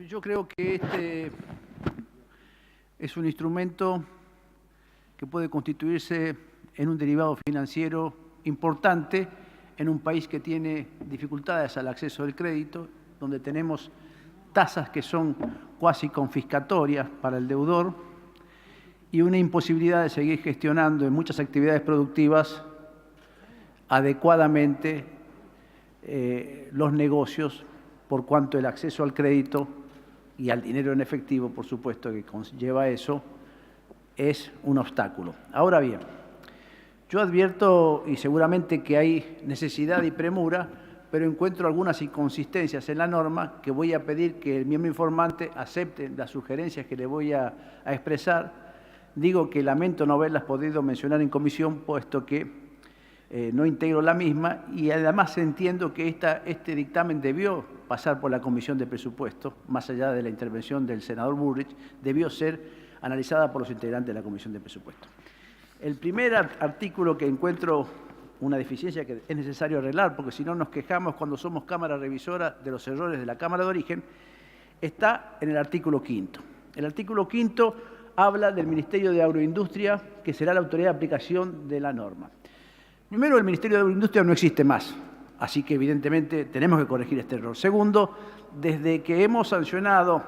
Yo creo que este es un instrumento que puede constituirse en un derivado financiero importante en un país que tiene dificultades al acceso al crédito, donde tenemos tasas que son cuasi confiscatorias para el deudor y una imposibilidad de seguir gestionando en muchas actividades productivas adecuadamente los negocios, por cuanto el acceso al crédito y al dinero en efectivo, por supuesto, que conlleva eso, es un obstáculo. Ahora bien, yo advierto, y seguramente que hay necesidad y premura, pero encuentro algunas inconsistencias en la norma que voy a pedir que el miembro informante acepte las sugerencias que le voy a expresar. Digo que lamento no haberlas podido mencionar en comisión, puesto que no integro la misma, y además entiendo que este dictamen debió pasar por la Comisión de Presupuestos, más allá de la intervención del senador Bullrich, debió ser analizada por los integrantes de la Comisión de Presupuestos. El primer artículo que encuentro una deficiencia que es necesario arreglar, porque si no nos quejamos cuando somos Cámara Revisora de los errores de la Cámara de Origen, está en el artículo 5. El artículo 5 habla del Ministerio de Agroindustria, que será la autoridad de aplicación de la norma. Primero, el Ministerio de Agroindustria no existe más, así que evidentemente tenemos que corregir este error. Segundo, desde que hemos sancionado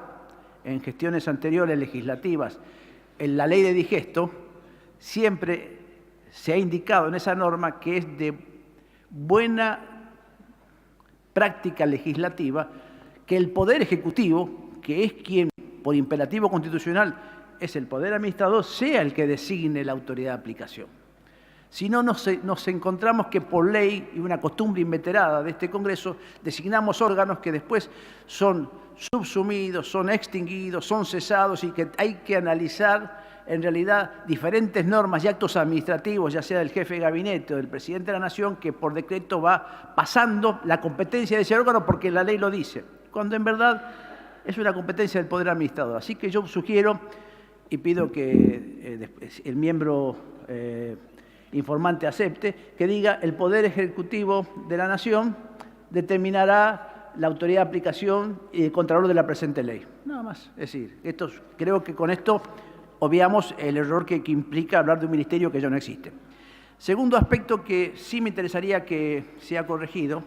en gestiones anteriores legislativas en la ley de digesto, siempre se ha indicado en esa norma que es de buena práctica legislativa que el Poder Ejecutivo, que es quien por imperativo constitucional es el Poder Administrador, sea el que designe la autoridad de aplicación. Si no, nos encontramos que por ley y una costumbre inveterada de este Congreso designamos órganos que después son subsumidos, son extinguidos, son cesados y que hay que analizar en realidad diferentes normas y actos administrativos, ya sea del jefe de gabinete o del presidente de la Nación, que por decreto va pasando la competencia de ese órgano porque la ley lo dice, cuando en verdad es una competencia del Poder Administrador. Así que yo sugiero y pido que el miembro informante acepte, que diga el Poder Ejecutivo de la Nación determinará la autoridad de aplicación y el contralor de la presente ley. Nada más. Es decir, creo que con esto obviamos el error que implica hablar de un ministerio que ya no existe. Segundo aspecto que sí me interesaría que sea corregido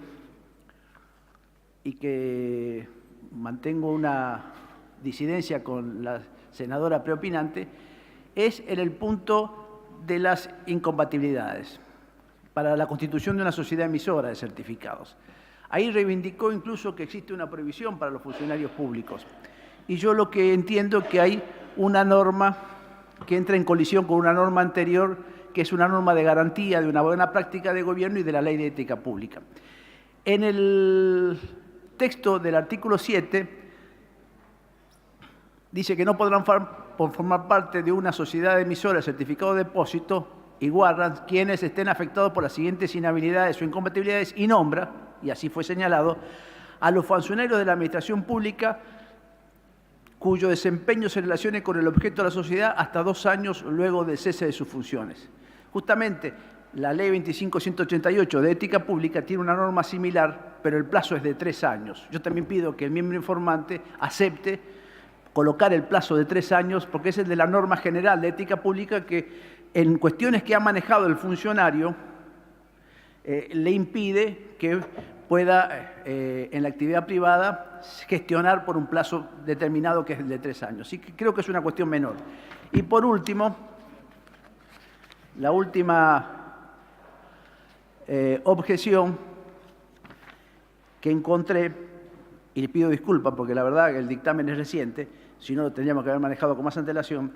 y que mantengo una disidencia con la senadora preopinante, es en el punto de las incompatibilidades para la constitución de una sociedad emisora de certificados. Ahí reivindicó incluso que existe una prohibición para los funcionarios públicos. Y yo lo que entiendo es que hay una norma que entra en colisión con una norma anterior, que es una norma de garantía de una buena práctica de gobierno y de la Ley de Ética Pública. En el texto del artículo 7 dice que no podrán formar parte de una sociedad emisora de certificado de depósito y guardan quienes estén afectados por las siguientes inhabilidades o incompatibilidades y nombra, y así fue señalado, a los funcionarios de la administración pública cuyo desempeño se relacione con el objeto de la sociedad hasta 2 años luego del cese de sus funciones. Justamente la Ley 25.188 de Ética Pública tiene una norma similar, pero el plazo es de 3 años. Yo también pido que el miembro informante acepte colocar el plazo de 3 años, porque es el de la norma general de ética pública que en cuestiones que ha manejado el funcionario le impide que pueda en la actividad privada gestionar por un plazo determinado que es el de 3 años. Así que creo que es una cuestión menor. Y por último, la última objeción que encontré, y le pido disculpas porque la verdad que el dictamen es reciente, si no lo tendríamos que haber manejado con más antelación,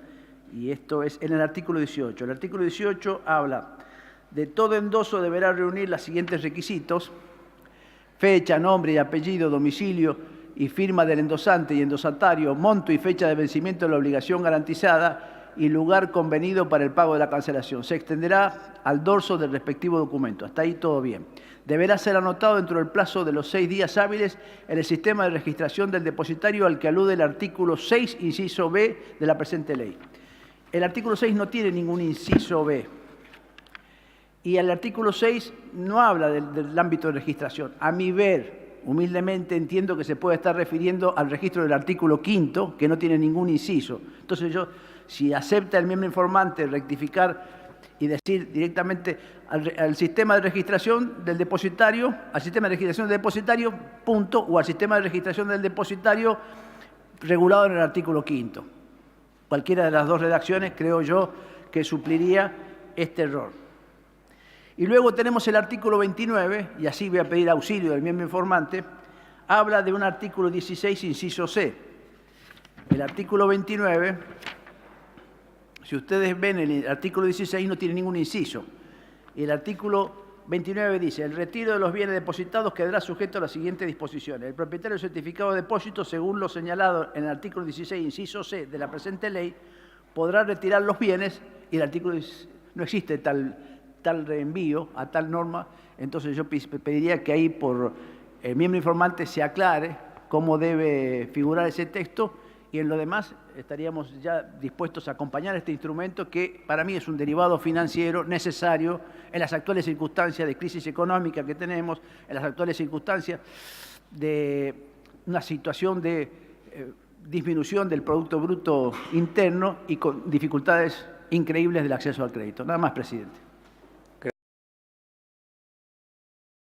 y esto es en el artículo 18. El artículo 18 habla de todo endoso deberá reunir los siguientes requisitos: fecha, nombre y apellido, domicilio y firma del endosante y endosatario, monto y fecha de vencimiento de la obligación garantizada y lugar convenido para el pago de la cancelación. Se extenderá al dorso del respectivo documento. Hasta ahí todo bien. Deberá ser anotado dentro del plazo de los 6 días hábiles en el sistema de registración del depositario al que alude el artículo 6, inciso B de la presente ley. El artículo 6 no tiene ningún inciso B. Y el artículo 6 no habla del ámbito de registración. A mi ver, humildemente entiendo que se puede estar refiriendo al registro del artículo 5º, que no tiene ningún inciso. Entonces yo, si acepta el miembro informante rectificar y decir directamente al sistema de registración del depositario, al sistema de registración del depositario, punto, o al sistema de registración del depositario regulado en el artículo 5º. Cualquiera de las dos redacciones creo yo que supliría este error. Y luego tenemos el artículo 29, y así voy a pedir auxilio del miembro informante, habla de un artículo 16, inciso C. El artículo 29, si ustedes ven el artículo 16 no tiene ningún inciso. Y el artículo 29 dice, el retiro de los bienes depositados quedará sujeto a las siguientes disposiciones. El propietario del certificado de depósito, según lo señalado en el artículo 16, inciso C de la presente ley, podrá retirar los bienes, y el artículo no existe tal reenvío a tal norma, entonces yo pediría que ahí por el miembro informante se aclare cómo debe figurar ese texto, y en lo demás estaríamos ya dispuestos a acompañar este instrumento que para mí es un derivado financiero necesario en las actuales circunstancias de crisis económica que tenemos, en las actuales circunstancias de una situación de disminución del Producto Bruto Interno y con dificultades increíbles del acceso al crédito. Nada más, presidente.